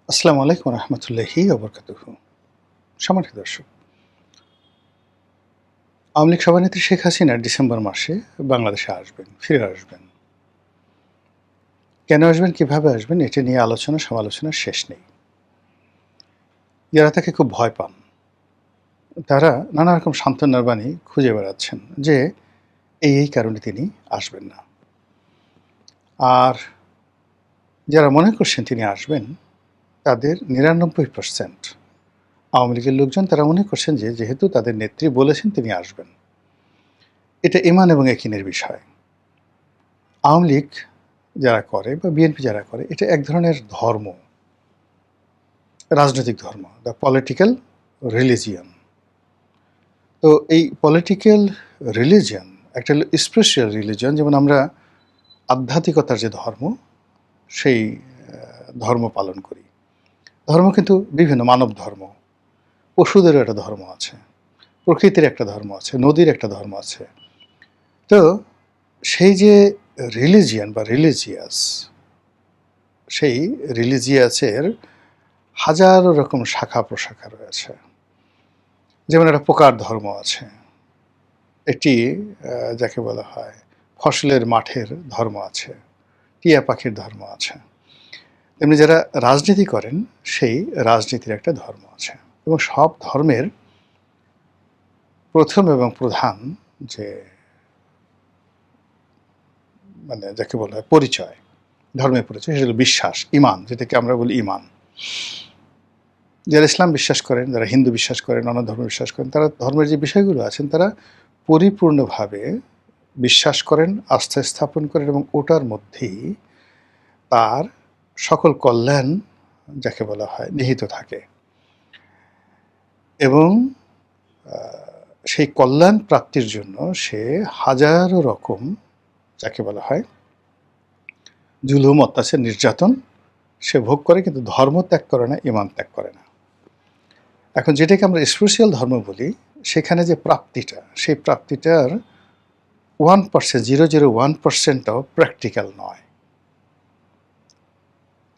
আসসালামু আলাইকুম রহমতুল্লাহি ওবরকাতুহু। সম্মানিত দর্শক, আওয়ামী লীগ সভানেত্রী শেখ হাসিনা ডিসেম্বর মাসে বাংলাদেশে আসবেন, ফিরে আসবেন। কেন আসবেন, কিভাবে আসবেন, এটা নিয়ে আলোচনা সমালোচনার শেষ নেই। যারা তাকে খুব ভয় পান, তারা নানা রকম সান্ত্বনার বাণী খুঁজে বেড়াচ্ছেন যে এই কারণে তিনি আসবেন না। আর যারা মনে করছেন তিনি আসবেন, তাদের ৯৯% আওয়ামী লীগের লোকজন তারা মনে করছেন যে যেহেতু তাদের নেত্রী বলেছেন তিনি আসবেন, এটা ঈমান এবং ইয়াকিনের বিষয়। আওয়ামী লীগ যারা করে বা বিএনপি যারা করে, এটা এক ধরনের ধর্ম, রাজনৈতিক ধর্ম, দ্য পলিটিক্যাল রিলিজিয়ন। তো এই পলিটিক্যাল রিলিজিয়ন একটা হলো স্পিরিচুয়াল রিলিজিয়ন, যেমন আমরা আধ্যাত্মিকতার যে ধর্ম, সেই ধর্ম পালন করি। ধর্ম কিন্তু বিভিন্ন, মানব ধর্ম, পশুদেরও একটা ধর্ম আছে, প্রকৃতির একটা ধর্ম আছে, নদীর একটা ধর্ম আছে। তো সেই যে রিলিজিয়ন বা রিলিজিয়াস, সেই রিলিজিয়াসের হাজারো রকম শাখা প্রশাখা রয়েছে। যেমন একটা পোকার ধর্ম আছে, একটি যাকে বলা হয় ফসলের মাঠের ধর্ম আছে, টিয়া পাখির ধর্ম আছে। তেমনি যারা রাজনীতি করেন, সেই রাজনীতির একটা ধর্ম আছে। এবং সব ধর্মের প্রথম এবং প্রধান যে মানে যাকে বলা হয় পরিচয়, ধর্মের পরিচয়, সেটা হলো বিশ্বাস, ইমান, যেটাকে আমরা বলি ইমান। যারা ইসলাম বিশ্বাস করেন, যারা হিন্দু বিশ্বাস করেন, অন্য ধর্ম বিশ্বাস করেন, তারা ধর্মের যে বিষয়গুলো আছেন তারা পরিপূর্ণভাবে বিশ্বাস করেন, আস্থা স্থাপন করেন, এবং ওটার মধ্যেই তার সকল কল্যাণ যাকে বলা হয় নিহিত থাকে। এবং সেই কল্যাণ প্রাপ্তির জন্য সে হাজারো রকম যাকে বলা হয় জুলুম, অত্যাচার, নির্যাতন সে ভোগ করে, কিন্তু ধর্ম ত্যাগ করে না, ইমান ত্যাগ করে না। এখন যেটাকে আমরা স্পিরিচুয়াল ধর্ম বলি, সেখানে যে প্রাপ্তিটা, সেই প্রাপ্তিটার 1%, 0.01%টাও প্র্যাকটিক্যাল নয়।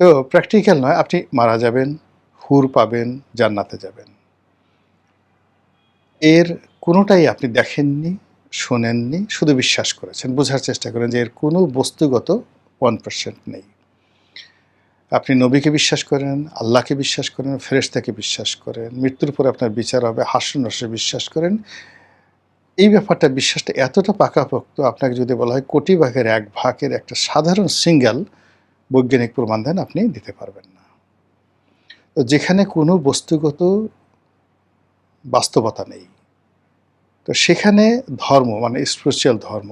তো প্র্যাকটিক্যাল নয়, আপনি মারা যাবেন, হুর পাবেন, জান্নাতে যাবেন, এর কোনোটাই আপনি দেখেননি, শোনেননি, শুধু বিশ্বাস করেছেন, বোঝার চেষ্টা করেন যে এর কোনো বস্তুগত 1% নেই। আপনি নবীকে বিশ্বাস করেন, আল্লাহকে বিশ্বাস করেন, ফেরেশতাকে বিশ্বাস করেন, মৃত্যুর পরে আপনার বিচার হবে, হাস্য নস্যে বিশ্বাস করেন। এই ব্যাপারটা, বিশ্বাসটা এতটা পাকাপোক্ত, আপনাকে যদি বলা হয় কোটি ভাগের 1 ভাগের একটা সাধারণ সিঙ্গেল বৈজ্ঞানিক প্রমাণ দেন, আপনি দিতে পারবেন না। তো যেখানে কোনো বস্তুগত বাস্তবতা নেই, তো সেখানে ধর্ম মানে স্পিরিচুয়াল ধর্ম,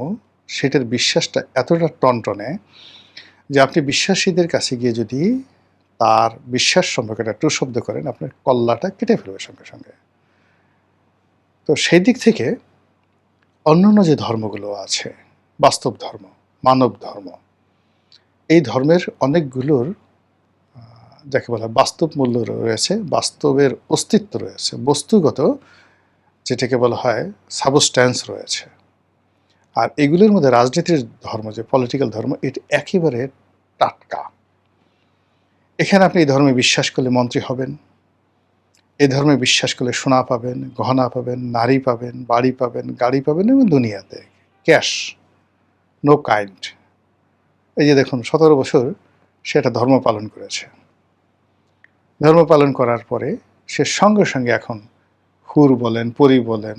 সেটার বিশ্বাসটা এতটা টনটনে যে আপনি বিশ্বাসীদের কাছে গিয়ে যদি তার বিশ্বাস সম্পর্কে একটা টু শব্দ করেন, আপনার কল্লাটা কেটে ফেলবে সঙ্গে সঙ্গে। তো সেই দিক থেকে অন্যান্য যে ধর্মগুলো আছে, বাস্তব ধর্ম, মানব ধর্ম, এই ধর্মের অনেকগুলোর যাকে বলা হয় বাস্তব মূল্য রয়েছে, বাস্তবের অস্তিত্ব রয়েছে, বস্তুগত যেটাকে বলা হয় সাবস্ট্যান্স রয়েছে। আর এগুলোর মধ্যে রাজনীতির ধর্ম, যে পলিটিক্যাল ধর্ম, এটা একেবারে টাটকা। এখানে আপনি এই ধর্মে বিশ্বাস করলে মন্ত্রী হবেন, এই ধর্মে বিশ্বাস করলে সোনা পাবেন, গহনা পাবেন, নারী পাবেন, বাড়ি পাবেন, গাড়ি পাবেন, এবং দুনিয়াতে ক্যাশ, নো কাইন্ড। এই যে দেখুন, 17 বছর সে একটা ধর্ম পালন করেছে। ধর্ম পালন করার পরে সে সঙ্গে সঙ্গে এখন হুর বলেন, পরী বলেন,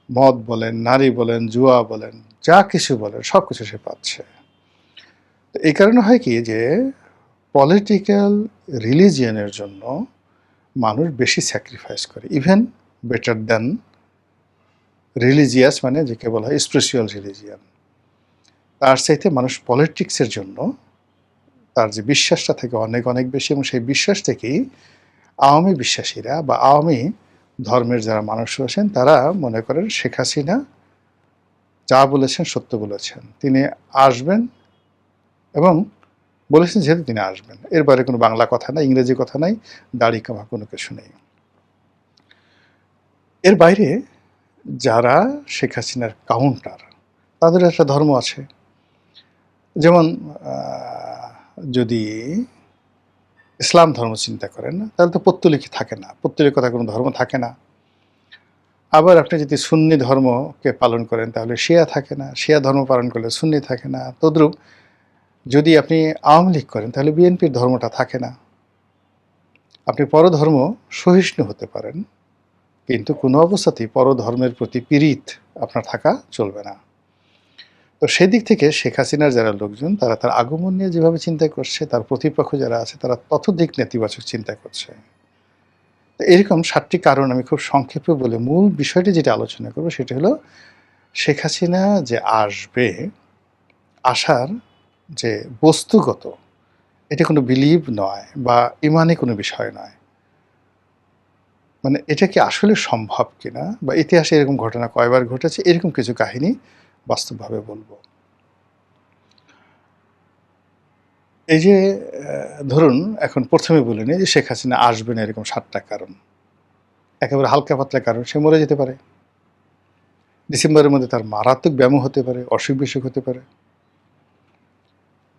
মদ বলেন, নারী বলেন, জুয়া বলেন, যা কিছু বলেন, সব কিছু সে পাচ্ছে। তো এই কারণে হয় কি, যে পলিটিক্যাল রিলিজিয়নের জন্য মানুষ বেশি স্যাক্রিফাইস করে, ইভেন বেটার দ্যান রিলিজিয়াস, মানে যে বলা হয় স্পিরিচুয়াল রিলিজিয়ান। তার চাইতে মানুষ পলিটিক্সের জন্য তার যে বিশ্বাসটা থাকে অনেক অনেক বেশি, এবং সেই বিশ্বাস থেকেই আওয়ামী বিশ্বাসীরা বা আওয়ামী ধর্মের যারা মানুষ রয়েছেন, তারা মনে করেন শেখ হাসিনা যা বলেছেন সত্য বলেছেন, তিনি আসবেন, এবং বলেছেন যেহেতু তিনি আসবেন, এর বাইরে কোনো বাংলা কথা নাই, ইংরেজি কথা নাই, দাড়ি কামা কোনো কিছু নেই। এর বাইরে যারা শেখ হাসিনার কাউন্টার, তাদের একটা ধর্ম আছে। যেমন যদি ইসলাম ধর্ম চিন্তা করেন না, তাহলে তো পৌত্তলিকই থাকে না, পৌত্তলিকতা কোনো ধর্ম থাকে না। আবার আপনি যদি সুন্নি ধর্মকে পালন করেন তাহলে শিয়া থাকে না, শিয়া ধর্ম পালন করলে সুন্নি থাকে না। তদ্রূপ যদি আপনি আওয়ামী লীগ করেন তাহলে বিএনপির ধর্মটা থাকে না। আপনি পরধর্ম সহিষ্ণু হতে পারেন, কিন্তু কোনো অবস্থাতেই পরধর্মের প্রতি পীড়িত আপনার থাকা চলবে না। তো সেদিক থেকে শেখ হাসিনার যারা লোকজন তারা তার আগমন নিয়ে যেভাবে চিন্তা করছে, তার প্রতিপক্ষ যারা আছে তারা ততোধিক নেতিবাচক চিন্তা করছে। তো এরকম ৭টি কারণ আমি খুব সংক্ষেপে বলে মূল বিষয়টি যেটা আলোচনা করব সেটা হলো শেখ হাসিনা যে আসবে, আসার যে বস্তুগত, এটা কোনো বিলিভ নয় বা ইমানি কোনো বিষয় নয়। মানে এটা কি আসলে সম্ভব কিনা বা ইতিহাসে এরকম ঘটনা কয়বার ঘটেছে, এরকম কিছু কাহিনী বাস্তবভাবে বলবো। এই যে ধরুন এখন প্রথমে বলে নিই যে শেখ হাসিনা আসবে না, এরকম ৭টা কারণ। একেবারে হালকা পাতলা কারণ, সে মরে যেতে পারে। ডিসেম্বরের মধ্যে তার মারাত্মক ব্যামো হতে পারে, অসুখ বিসুখ হতে পারে।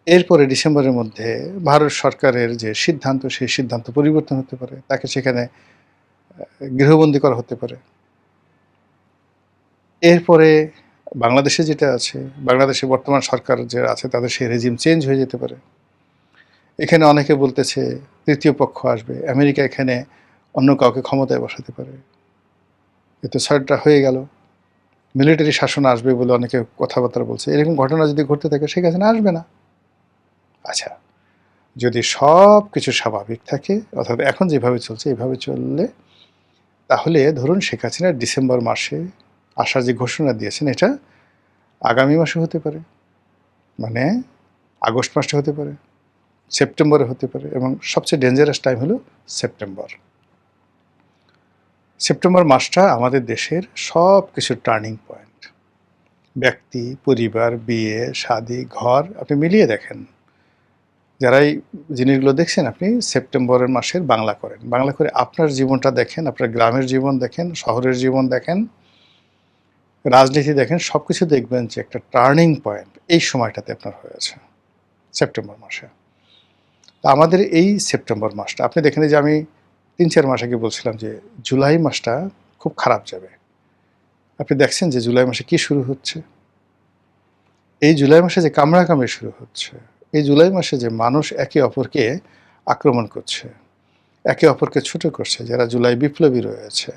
এরপরে ডিসেম্বরের মধ্যে ভারত সরকারের যে সিদ্ধান্ত, সেই সিদ্ধান্ত পরিবর্তন হতে পারে, তাকে সেখানে গৃহবন্দী করা হতে পারে। এরপরে বাংলাদেশে যেটা আছে, বাংলাদেশে বর্তমান সরকার যে আছে তাদের সেই রেজিম চেঞ্জ হয়ে যেতে পারে। এখানে অনেকে বলতেছে তৃতীয় পক্ষ আসবে, আমেরিকা এখানে অন্য কাউকে ক্ষমতায় বসাতে পারে। এ তো ৬টা হয়ে গেল। মিলিটারি শাসন আসবে বলে অনেকে কথাবার্তা বলছে। এরকম ঘটনা যদি ঘটতে থাকে শেখ হাসিনা আসবে না। আচ্ছা, যদি সব কিছু স্বাভাবিক থাকে, অর্থাৎ এখন যেভাবে চলছে এভাবে চললে, তাহলে ধরুন শেখ হাসিনা ডিসেম্বর মাসে আসার যে ঘোষণা দিয়েছেন এটা আগামী মাসে হতে পারে, মানে আগস্ট মাসে হতে পারে, সেপ্টেম্বরে হতে পারে, এবং সবচেয়ে ডেঞ্জারাস টাইম হলো সেপ্টেম্বর। সেপ্টেম্বর মাসটা আমাদের দেশের সব কিছুর টার্নিং পয়েন্ট। ব্যক্তি, পরিবার, বিয়ে, শাদী, ঘর, আপনি মিলিয়ে দেখেন। যারাই জিনিসগুলো দেখছেন, আপনি সেপ্টেম্বরের মাসের বাংলা করেন, বাংলা করে আপনার জীবনটা দেখেন, আপনার গ্রামের জীবন দেখেন, শহরের জীবন দেখেন, রাজনীতি দেখেন, সব কিছু দেখবেন যে একটা টার্নিং পয়েন্ট এই সময়টাতে আপনার হয়েছে সেপ্টেম্বর মাসে। তা আমাদের এই সেপ্টেম্বর মাসটা আপনি দেখেন যে আমি ৩-৪ মাস আগে বলছিলাম যে জুলাই মাসটা খুব খারাপ যাবে। আপনি দেখছেন যে জুলাই মাসে কি শুরু হচ্ছে। এই জুলাই মাসে যে কামড়াকামড়ি শুরু হচ্ছে, এই জুলাই মাসে যে মানুষ একে অপরকে আক্রমণ করছে, একে অপরকে ছোট করছে, যারা জুলাই বিপ্লবী রয়েছে,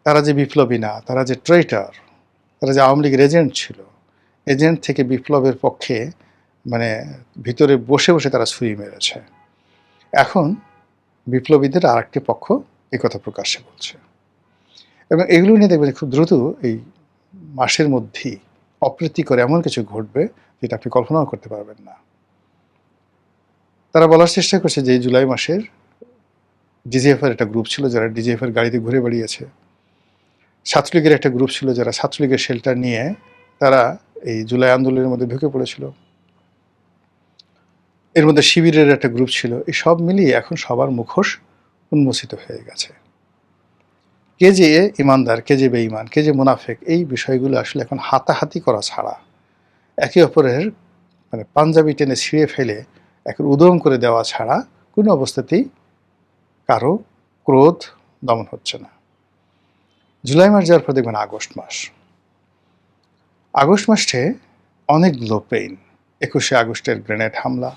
তারা যে বিপ্লবী না, তারা যে ট্রেইটার, তারা যে আওয়ামী লীগের এজেন্ট ছিল, এজেন্ট থেকে বিপ্লবের পক্ষে মানে ভিতরে বসে বসে তারা ছুরি মেরেছে। এখন বিপ্লবীদের আর একটি পক্ষ এই কথা প্রকাশ্যে বলছে, এবং এগুলো নিয়ে দেখবেন খুব দ্রুত এই মাসের মধ্যেই অপ্রীতিকর এমন কিছু ঘটবে যেটা আপনি কল্পনাও করতে পারবেন না। তারা বলার চেষ্টা করছে যে এই জুলাই মাসের ডিজিএফের একটা গ্রুপ ছিল যারা ডিজিএফের গাড়িতে ঘুরে বেড়িয়েছে, ছাত্রলীগের একটা গ্রুপ ছিল যারা ছাত্রলীগের শেল্টার নিয়ে তারা এই জুলাই আন্দোলনের মধ্যে ঢুকে পড়েছিল, এর মধ্যে শিবিরের একটা গ্রুপ ছিল। এই সব মিলিয়ে এখন সবার মুখোশ উন্মোচিত হয়ে গেছে। কে যে ইমানদার, কে যে বেঈমান, কে যে মুনাফেক, এই বিষয়গুলো আসলে এখন হাতাহাতি করা ছাড়া, একে অপরের মানে পাঞ্জাবি টেনে ছিঁড়ে ফেলে এখন উদম করে দেওয়া ছাড়া কোনো অবস্থাতেই কারো ক্রোধ দমন হচ্ছে না। জুলাই মাস যাওয়ার পর দেখবেন আগস্ট মাস। আগস্ট মাসে অনেকগুলো পেইন। ২১শে আগস্টের গ্রেনেড হামলা,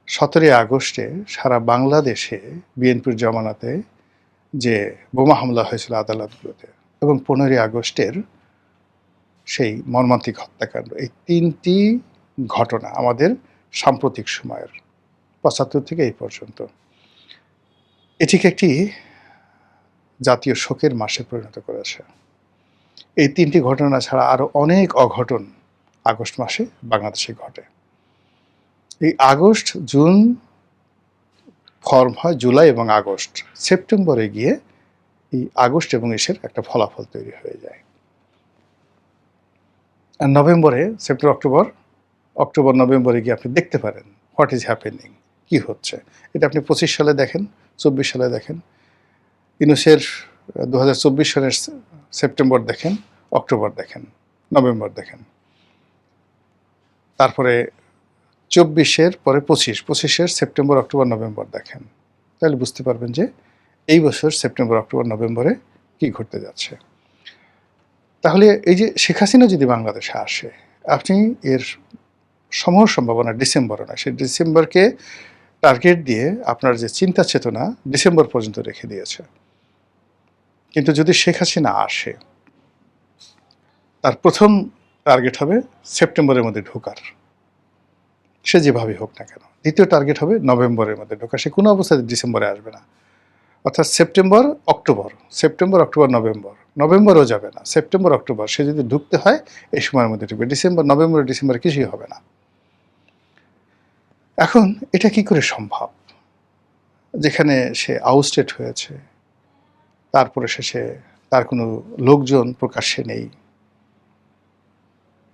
১৭ই আগস্টে সারা বাংলাদেশে বিএনপির জমানাতে যে বোমা হামলা হয়েছিল আদালতগুলোতে, এবং ১৫ই আগস্টের সেই মর্মান্তিক হত্যাকাণ্ড, এই ৩টি ঘটনা আমাদের সাম্প্রতিক সময়ের ৭৫ থেকে এই পর্যন্ত এটিকে একটি জাতীয় শোকের মাসে পরিণত করেছে। এই ৩টি ঘটনা ছাড়া আরও অনেক অঘটন আগস্ট মাসে বাংলাদেশে ঘটে। এই আগস্ট, জুন ফর্ম হয় জুলাই এবং আগস্ট, সেপ্টেম্বরে গিয়ে এই আগস্ট এবং ইসের একটা ফলাফল তৈরি হয়ে যায়। আর নভেম্বরে, সেপ্টেম্বর, অক্টোবর নভেম্বরে গিয়ে আপনি দেখতে পারেন হোয়াট ইজ হ্যাপেনিং, কী হচ্ছে। এটা আপনি ২৫ সালে দেখেন, ২৪ সালে দেখেন, ইউনূসের ২০২৪ সালের সেপ্টেম্বর দেখেন, অক্টোবর দেখেন, নভেম্বর দেখেন, তারপরে 24-এর পরে 25-এর সেপ্টেম্বর, অক্টোবর, নভেম্বর দেখেন। তাহলে বুঝতে পারবেন যে এই বছর সেপ্টেম্বর, অক্টোবর, নভেম্বরে কী ঘটতে যাচ্ছে। তাহলে এই যে শেখ হাসিনা যদি বাংলাদেশে আসে, আপনি এর সমূহ সম্ভাবনা ডিসেম্বরে না, সেই ডিসেম্বরকে টার্গেট দিয়ে আপনার যে চিন্তা চেতনা ডিসেম্বর পর্যন্ত রেখে দিয়েছে। কিন্তু যদি শেখ হাসিনা আসে, তার প্রথম টার্গেট হবে সেপ্টেম্বরের মধ্যে ঢোকার, সে যেভাবে হোক না কেন। দ্বিতীয় টার্গেট হবে নভেম্বরের মধ্যে ঢোকা, সে কোনো অবস্থাতে ডিসেম্বরে আসবে না। অর্থাৎ সেপ্টেম্বর, অক্টোবর, নভেম্বরেও যাবে না, সেপ্টেম্বর, অক্টোবর সে যদি ঢুকতে হয় এই সময়ের মধ্যে ঢুকবে। ডিসেম্বরে কিছুই হবে না। এখন এটা কি করে সম্ভব, যেখানে সে আউটস্টেট হয়েছে, তারপরে শেষে তার কোনো লোকজন প্রকাশ্যে নেই।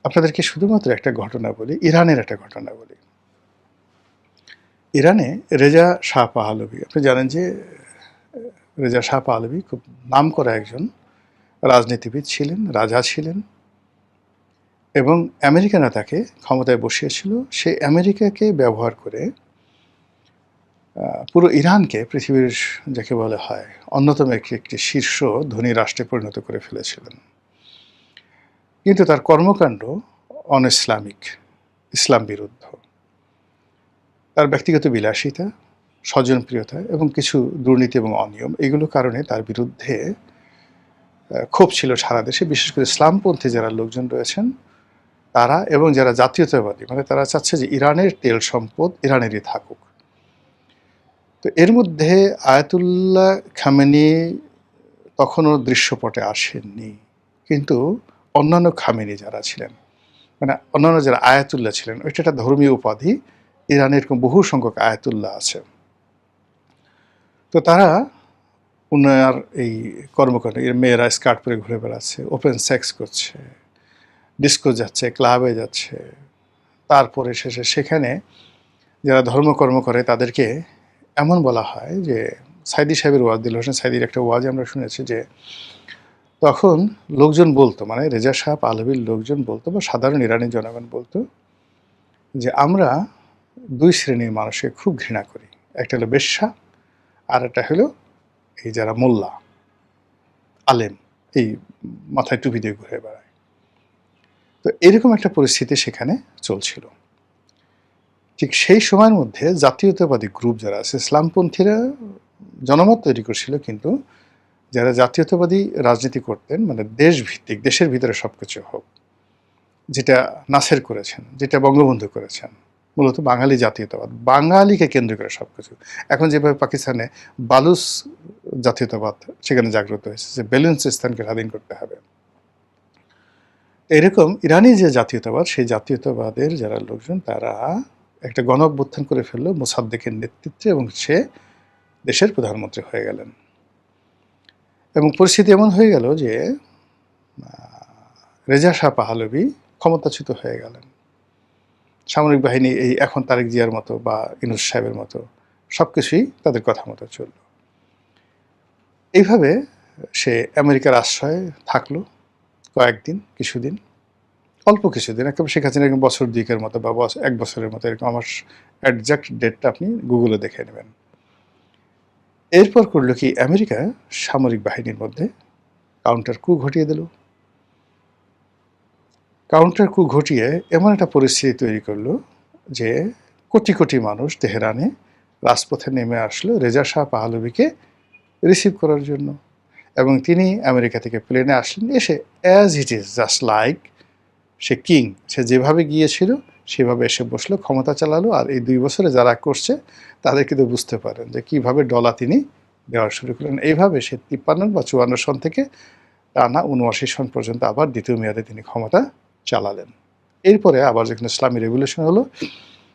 আপনাদেরকে শুধুমাত্র একটা ঘটনা বলি, ইরানের একটা ঘটনা বলি। ইরানে রেজা শাহ পাহলভি, আপনি জানেন যে রেজা শাহ পাহলভি খুব নামকরা একজন রাজনীতিবিদ ছিলেন, রাজা ছিলেন, এবং আমেরিকানরা তাকে ক্ষমতায় বসিয়েছিল। সে আমেরিকাকে ব্যবহার করে পুরো ইরানকে পৃথিবীর যাকে বলা হয় অন্যতম একটি শীর্ষ ধনী রাষ্ট্রে পরিণত করে ফেলেছিলেন। কিন্তু তার কর্মকাণ্ড অনইসলামিক, ইসলাম বিরুদ্ধ। তার ব্যক্তিগত বিলাসিতা, স্বজনপ্রিয়তা এবং কিছু দুর্নীতি এবং অনিয়ম, এগুলো কারণে তার বিরুদ্ধে ক্ষোভ ছিল সারা দেশে। বিশেষ করে ইসলামপন্থী যারা লোকজন রয়েছেন তারা, এবং যারা জাতীয়তাবাদী, মানে তারা চাচ্ছে যে ইরানের তেল সম্পদ ইরানেরই থাকুক। তো এর মধ্যে আয়াতুল্লাহ খামেনি তখনও দৃশ্যপটে আসেননি, কিন্তু অন্যান্য খামেনি যারা ছিলেন, মানে অন্যান্য যারা আয়াতুল্লাহ ছিলেন, ওইটা একটা ধর্মীয় উপাধি, ইরানের এরকম বহু সংখ্যক আয়াতুল্লাহ আছে। তো তারা উনার এই কর্মকাণ্ড, মেয়েরা স্কার্ট পরে ঘুরে বেড়াচ্ছে, ওপেন সেক্স করছে, ডিস্কো যাচ্ছে, ক্লাবে যাচ্ছে, তারপরে শেষে সেখানে যারা ধর্মকর্ম করে তাদেরকে এমন বলা হয় যে, সাইদি সাহেবের ওয়াজ, দিল হোসেন সাইদির একটা ওয়াজে আমরা শুনেছি যে তখন লোকজন বলতো, মানে রেজা শাহ পাহলভির লোকজন বলতো বা সাধারণ ইরানি জনগণ বলতো যে আমরা দুই শ্রেণীর মানুষকে খুব ঘৃণা করি, একটা হলো বেশ্যা আর একটা হলো এই যারা মোল্লা আলেম, এই মাথায় টুপি দিয়ে ঘুরে বেড়ায়। তো এরকম একটা পরিস্থিতি সেখানে চলছিল। ঠিক সেই সময়ের মধ্যে জাতীয়তাবাদী গ্রুপ যারা আছে, ইসলামপন্থীরা জনমত তৈরি করছিল, কিন্তু যারা জাতীয়তাবাদী রাজনীতি করতেন, মানে দেশভিত্তিক, দেশের ভিতরে সব কিছু হোক, যেটা নাসের করেছেন, যেটা বঙ্গবন্ধু করেছেন, মূলত বাঙালি জাতীয়তাবাদ, বাঙালিকে কেন্দ্র করে সব কিছু। এখন যেভাবে পাকিস্তানে বালুচ জাতীয়তাবাদ সেখানে জাগ্রত হয়েছে যে বেলুচিস্তানকে স্বাধীন করতে হবে, এরকম ইরানি যে জাতীয়তাবাদ, সেই জাতীয়তাবাদের যারা লোকজন তারা একটা গণ অভ্যুত্থান করে ফেললো মোসাদ্দেকের নেতৃত্বে, এবং সে দেশের প্রধানমন্ত্রী হয়ে গেলেন। এবং পরিস্থিতি এমন হয়ে গেল যে রেজা শাহ পাহলভি ক্ষমতাচ্যুত হয়ে গেলেন। সামরিক বাহিনী এই এখন তারেক জিয়ার মতো বা ইউনূস সাহেবের মতো সব কিছুই তাদের কথা মতো চলল। এইভাবে সে আমেরিকার আশ্রয়ে থাকলো কয়েকদিন, কিছুদিন, অল্প কিছুদিন, একেবারে শেখ হাসিনা এরকম বছর দুয়েকের মতো বা এক বছরের মতো, এরকম। আমার একজ্যাক্ট ডেটটা আপনি গুগলে দেখে নেবেন। এরপর করলো কি, আমেরিকা সামরিক বাহিনীর মধ্যে কাউন্টার কু ঘটিয়ে দিল। কাউন্টার কু ঘটিয়ে এমন একটা পরিস্থিতি তৈরি করলো যে কোটি কোটি মানুষ তেহরানে রাজপথে নেমে আসলো রেজা শাহ পাহলভিকে রিসিভ করার জন্য। এবং তিনি আমেরিকা থেকে প্লেনে আসলেন, এসে as it is, just like সে কিং, সে যেভাবে গিয়েছিল সেভাবে এসে বসলো, ক্ষমতা চালালো। আর এই 2 বছরে যারা করছে তাদের কিন্তু বুঝতে পারেন যে কীভাবে ডলা তিনি দেওয়া শুরু করলেন। এইভাবে সে 53 বা 54 সন থেকে টানা 79 সন পর্যন্ত আবার দ্বিতীয় মেয়াদে তিনি ক্ষমতা চালালেন। এরপরে আবার যখন ইসলামী রেভলিউশন হলো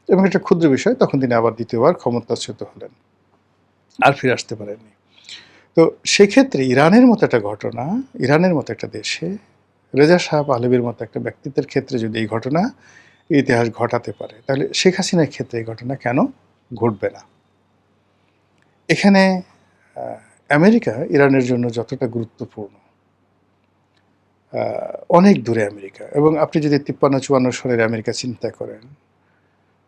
এবং একটা ক্ষুদ্র বিষয়, তখন তিনি আবার দ্বিতীয়বার ক্ষমতাচ্যুত হলেন, আর ফিরে আসতে পারেননি। তো সেক্ষেত্রে ইরানের মতো একটা ঘটনা, ইরানের মতো একটা দেশে রেজা শাহ পাহলভির মতো একটা ব্যক্তিত্বের ক্ষেত্রে যদি এই ঘটনা ইতিহাস ঘটাতে পারে, তাহলে শেখ হাসিনার ক্ষেত্রে এই ঘটনা কেন ঘটবে না? এখানে আমেরিকা ইরানের জন্য যতটা গুরুত্বপূর্ণ, অনেক দূরে আমেরিকা। এবং আপনি যদি 53-54 সনের আমেরিকা চিন্তা করেন,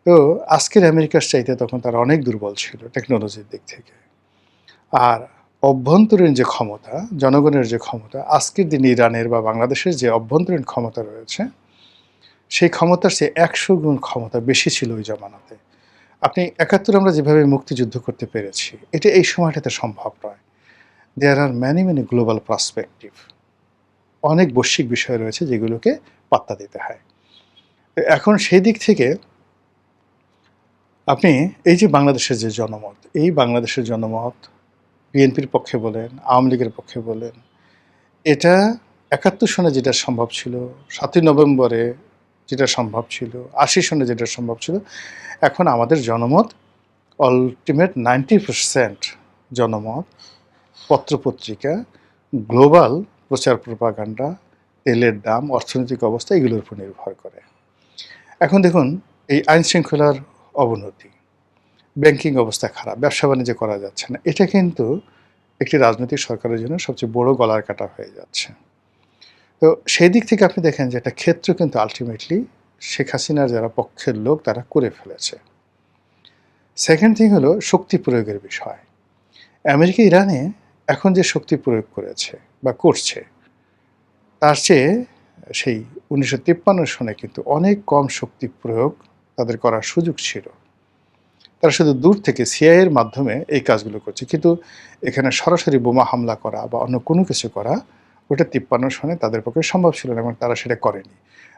তো আজকের আমেরিকার চাইতে তখন তারা অনেক দুর্বল ছিল টেকনোলজির দিক থেকে। আর অভ্যন্তরীণ যে ক্ষমতা, জনগণের যে ক্ষমতা, আজকের দিনে ইরানের বা বাংলাদেশের যে অভ্যন্তরীণ ক্ষমতা রয়েছে, সেই ক্ষমতার চেয়ে ১০০ গুণ ক্ষমতা বেশি ছিল ওই জমানাতে। আপনি ৭১ আমরা যেভাবে মুক্তিযুদ্ধ করতে পেরেছি, এটা এই সময়টাতে সম্ভব নয়। দেয়ার আর ম্যানি গ্লোবাল পার্সপেক্টিভ। অনেক বৈশ্বিক বিষয় রয়েছে যেগুলোকে পাত্তা দিতে হয়। তো এখন সেই দিক থেকে আপনি এই যে বাংলাদেশের যে জনমত, এই বাংলাদেশের জনমত বিএনপির পক্ষে বলেন, আওয়ামী লীগের পক্ষে বলেন, এটা ৭১ সনে যেটা সম্ভব ছিল, ৭ই নভেম্বরে যেটা সম্ভব ছিল, ৮০ সনে যেটা সম্ভব ছিল, এখন আমাদের জনমত আল্টিমেট 90% জনমত, পত্রপত্রিকা, গ্লোবাল প্রচার প্রপাগান্ডা, তেলের দাম, অর্থনৈতিক অবস্থা এগুলোর উপর নির্ভর করে। এখন দেখুন এই আইনশৃঙ্খলার অবনতি, ব্যাংকিং অবস্থা খারাপ, ব্যবসা-বাণিজ্য করা যাচ্ছে না। এটা কিন্তু একটি রাজনৈতিক সরকারের জন্য সবচেয়ে বড় গলার কাটা হয়ে যাচ্ছে। তো সেই দিক থেকে আপনি দেখেন যে একটা ক্ষেত্র কিন্তু আল্টিমেটলি শেখ হাসিনার যারা পক্ষের লোক তারা করে ফেলেছে। সেকেন্ড থিং হলো শক্তি প্রয়োগের বিষয়। আমেরিকা ইরানে এখন যে শক্তি প্রয়োগ করেছে বা করছে, তার চেয়ে সেই ১৯৫৩ সনে কিন্তু অনেক কম শক্তি প্রয়োগ তাদের করার সুযোগ ছিল। তারা শুধু দূর থেকে সিআইএর মাধ্যমে এই কাজগুলো করছে। কিন্তু এখানে সরাসরি বোমা হামলা করা বা অন্য কোনো কিছু করা, ওটা ৫৩ সনে তাদের পক্ষে সম্ভব ছিল না এবং তারা সেটা করেনি।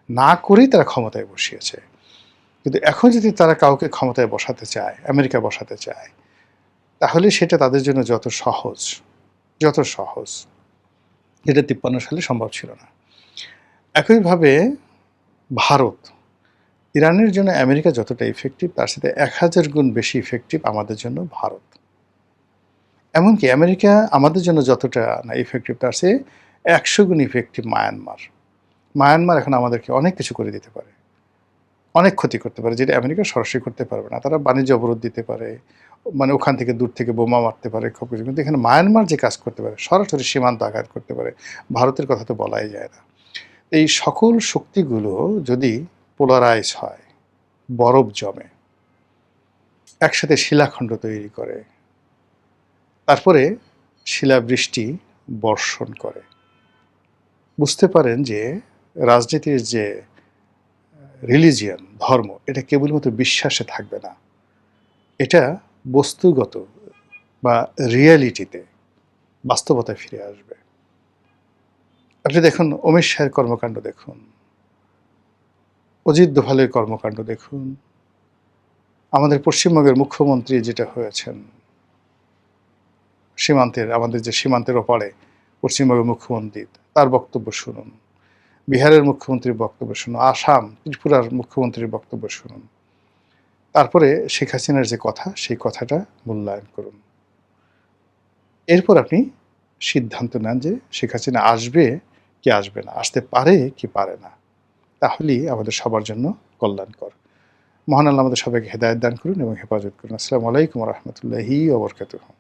না করেই তারা ক্ষমতায় বসিয়েছে। কিন্তু এখন যদি তারা কাউকে ক্ষমতায় বসাতে চায়, আমেরিকা বসাতে চায়, তাহলে সেটা তাদের জন্য যত সহজ, যেটা ৫৩ সালে সম্ভব ছিল না। একইভাবে ভারত, ইরানের জন্য আমেরিকা যতটা ইফেক্টিভ তার সাথে ১০০০ গুণ বেশি ইফেক্টিভ আমাদের জন্য ভারত। এমনকি আমেরিকা আমাদের জন্য যতটা না ইফেক্টিভ তার চেয়ে ১০০ গুণ ইফেক্টিভ মায়ানমার। মায়ানমার এখন আমাদেরকে অনেক কিছু করে দিতে পারে, অনেক ক্ষতি করতে পারে, যেটা আমেরিকা সরাসরি করতে পারবে না। তারা বাণিজ্য অবরোধ দিতে পারে, মানে ওখান থেকে দূর থেকে বোমা মারতে পারে, খুব কিছু। কিন্তু এখানে মায়ানমার যে কাজ করতে পারে, সরাসরি সীমান্ত আঘাত করতে পারে, ভারতের কথা তো বলাই যায় না। এই সকল শক্তিগুলো যদি পোলারাইজ হয়, বরফ জমে, একসাথে শিলাখণ্ড তৈরি করে, তারপরে শিলাবৃষ্টি বর্ষণ করে, বুঝতে পারেন যে রাজনীতির যে রিলিজিয়ন, ধর্ম, এটা কেবলমাত্র বিশ্বাসে থাকবে না, এটা বস্তুগত বা রিয়ালিটিতে, বাস্তবতায় ফিরে আসবে। আপনি দেখুন অমিত শাহের কর্মকাণ্ড দেখুন, অজিত দোভালের কর্মকাণ্ড দেখুন, আমাদের পশ্চিমবঙ্গের মুখ্যমন্ত্রী যেটা হয়েছেন, আমাদের যে সীমান্তের ওপারে পশ্চিমবঙ্গের মুখ্যমন্ত্রী, তার বক্তব্য শুনুন, বিহারের মুখ্যমন্ত্রীর বক্তব্য শুনুন, আসাম, ত্রিপুরার মুখ্যমন্ত্রীর বক্তব্য শুনুন। তারপরে শেখ হাসিনার যে কথা, সেই কথাটা মূল্যায়ন করুন। এরপর আপনি সিদ্ধান্ত নেন যে শেখ হাসিনা আসবে কি আসবে না, আসতে পারে কি পারে না। তাহলেই আমাদের সবার জন্য কল্যাণকর। মহান আল্লাহ আমাদের সবাইকে হেদায়েত দান করুন এবং হেফাজত করুন। আসসালামু আলাইকুম ওয়া রাহমাতুল্লাহি ওয়া বারাকাতুহু।